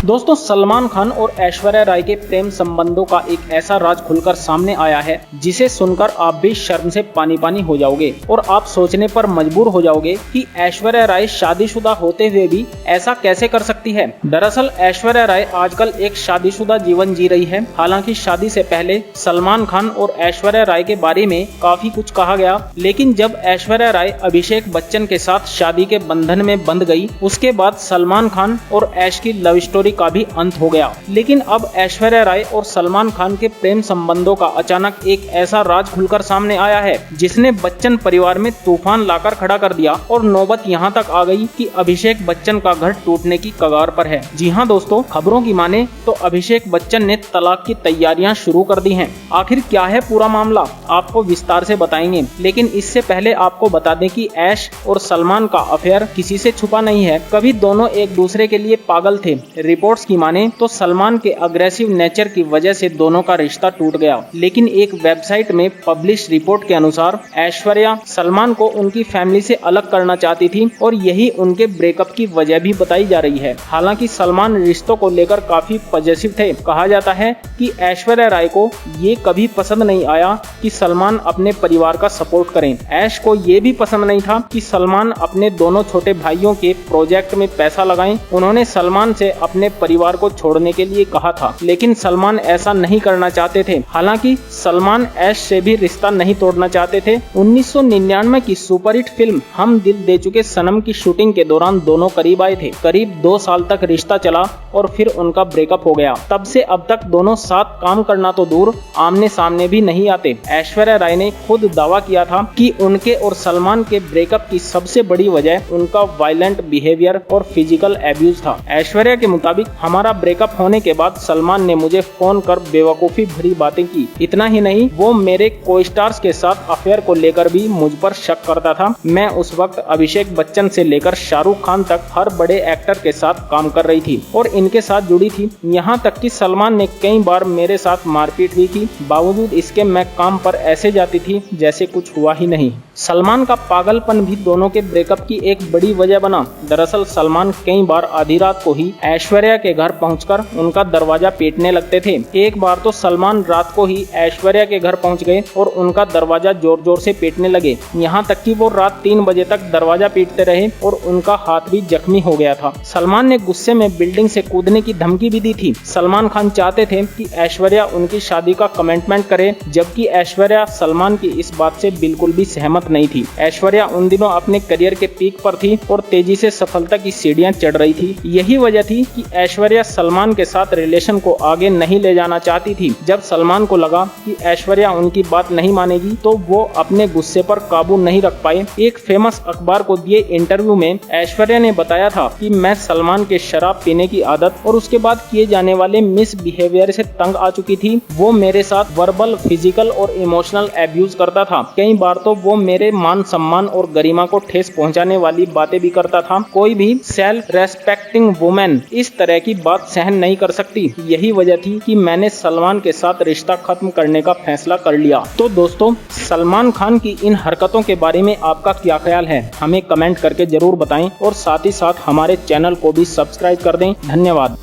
दोस्तों, सलमान खान और ऐश्वर्या राय के प्रेम संबंधों का एक ऐसा राज खुलकर सामने आया है जिसे सुनकर आप भी शर्म से पानी पानी हो जाओगे और आप सोचने पर मजबूर हो जाओगे कि ऐश्वर्या राय शादीशुदा होते हुए भी ऐसा कैसे कर सकती है। दरअसल ऐश्वर्या राय आजकल एक शादीशुदा जीवन जी रही है। हालांकि शादी से पहले सलमान खान और ऐश्वर्या राय के बारे में काफी कुछ कहा गया, लेकिन जब ऐश्वर्या राय अभिषेक बच्चन के साथ शादी के बंधन में बंध गई, उसके बाद सलमान खान और ऐश की लव स्टोरी का भी अंत हो गया। लेकिन अब ऐश्वर्या राय और सलमान खान के प्रेम संबंधों का अचानक एक ऐसा राज खुलकर सामने आया है जिसने बच्चन परिवार में तूफान लाकर खड़ा कर दिया और नौबत यहाँ तक आ गई कि अभिषेक बच्चन का घर टूटने की कगार पर है। जी हाँ दोस्तों, खबरों की माने तो अभिषेक बच्चन ने तलाक की तैयारियां शुरू कर दी हैं। आखिर क्या है पूरा मामला, आपको विस्तार से बताएंगे, लेकिन इससे पहले आपको बता दें कि ऐश और सलमान का अफेयर किसी से छुपा नहीं है। कभी दोनों एक दूसरे के लिए पागल थे। रिपोर्ट्स की माने तो सलमान के अग्रेसिव नेचर की वजह से दोनों का रिश्ता टूट गया, लेकिन एक वेबसाइट में पब्लिश रिपोर्ट के अनुसार ऐश्वर्या सलमान को उनकी फैमिली से अलग करना चाहती थी और यही उनके ब्रेकअप की वजह भी बताई जा रही है। हालांकि सलमान रिश्तों को लेकर काफी पॉजिटिव थे। कहा जाता है कि ऐश्वर्या राय को ये कभी पसंद नहीं आया कि सलमान अपने परिवार का सपोर्ट करें। ऐश को ये भी पसंद नहीं था कि सलमान अपने दोनों छोटे भाइयों के प्रोजेक्ट में पैसा लगाएं। उन्होंने सलमान से अपने परिवार को छोड़ने के लिए कहा था, लेकिन सलमान ऐसा नहीं करना चाहते थे। हालांकि सलमान ऐश से भी रिश्ता नहीं तोड़ना चाहते थे। 1999 की सुपरहिट फिल्म हम दिल दे चुके सनम की शूटिंग के दौरान दोनों करीब आए थे। करीब 2 साल तक रिश्ता चला और फिर उनका ब्रेकअप हो गया। तब से अब तक दोनों साथ काम करना तो दूर, आमने सामने भी नहीं आते। ऐश्वर्या राय ने खुद दावा किया था कि उनके और सलमान के ब्रेकअप की सबसे बड़ी वजह उनका वायलेंट बिहेवियर और फिजिकल एब्यूज था। ऐश्वर्या के मुताबिक हमारा ब्रेकअप होने के बाद सलमान ने मुझे फोन कर बेवकूफी भरी बातें की। इतना ही नहीं, वो मेरे को स्टार्स के साथ अफेयर को लेकर भी मुझ पर शक करता था। मैं उस वक्त अभिषेक बच्चन से लेकर शाहरुख खान तक हर बड़े एक्टर के साथ काम कर रही थी और इनके साथ जुड़ी थी। यहाँ तक कि सलमान ने कई बार मेरे साथ मारपीट भी की। बावजूद इसके मैं काम पर ऐसे जाती थी जैसे कुछ हुआ ही नहीं। सलमान का पागलपन भी दोनों के ब्रेकअप की एक बड़ी वजह बना। दरअसल सलमान कई बार आधी रात को ही ऐश्वर्या के घर पहुंचकर उनका दरवाजा पीटने लगते थे। एक बार तो सलमान रात को ही ऐश्वर्या के घर पहुंच गए और उनका दरवाजा जोर जोर से पीटने लगे। यहाँ तक कि वो रात 3 बजे तक दरवाजा पीटते रहे और उनका हाथ भी जख्मी हो गया था। सलमान ने गुस्से में बिल्डिंग से कूदने की धमकी भी दी थी। सलमान खान चाहते थे कि ऐश्वर्या उनकी शादी का कमिटमेंट करे, जबकि ऐश्वर्या सलमान की इस बात से बिल्कुल भी सहमत नहीं थी। ऐश्वर्या उन दिनों अपने करियर के पीक पर थी और तेजी से सफलता की सीढ़ियां चढ़ रही थी। यही वजह थी कि ऐश्वर्या सलमान के साथ रिलेशन को आगे नहीं ले जाना चाहती थी। जब सलमान को लगा कि ऐश्वर्या उनकी बात नहीं मानेगी तो वो अपने गुस्से पर काबू नहीं रख पाए। एक फेमस अखबार को दिए इंटरव्यू में ऐश्वर्या ने बताया था कि मैं सलमान के शराब पीने की आदत और उसके बाद किए जाने वाले मिस बिहेवियर से तंग आ चुकी थी। वो मेरे साथ वर्बल, फिजिकल और इमोशनल एब्यूज करता था। कई बार तो वो मेरे मान सम्मान और गरिमा को ठेस पहुंचाने वाली बातें भी करता था। कोई भी सेल्फ रेस्पेक्टिंग वुमेन इस तरह की बात सहन नहीं कर सकती। यही वजह थी कि मैंने सलमान के साथ रिश्ता खत्म करने का फैसला कर लिया। तो दोस्तों, सलमान खान की इन हरकतों के बारे में आपका क्या ख्याल है, हमें कमेंट करके जरूर बताएं और साथ ही साथ हमारे चैनल को भी सब्सक्राइब कर दें। धन्यवाद।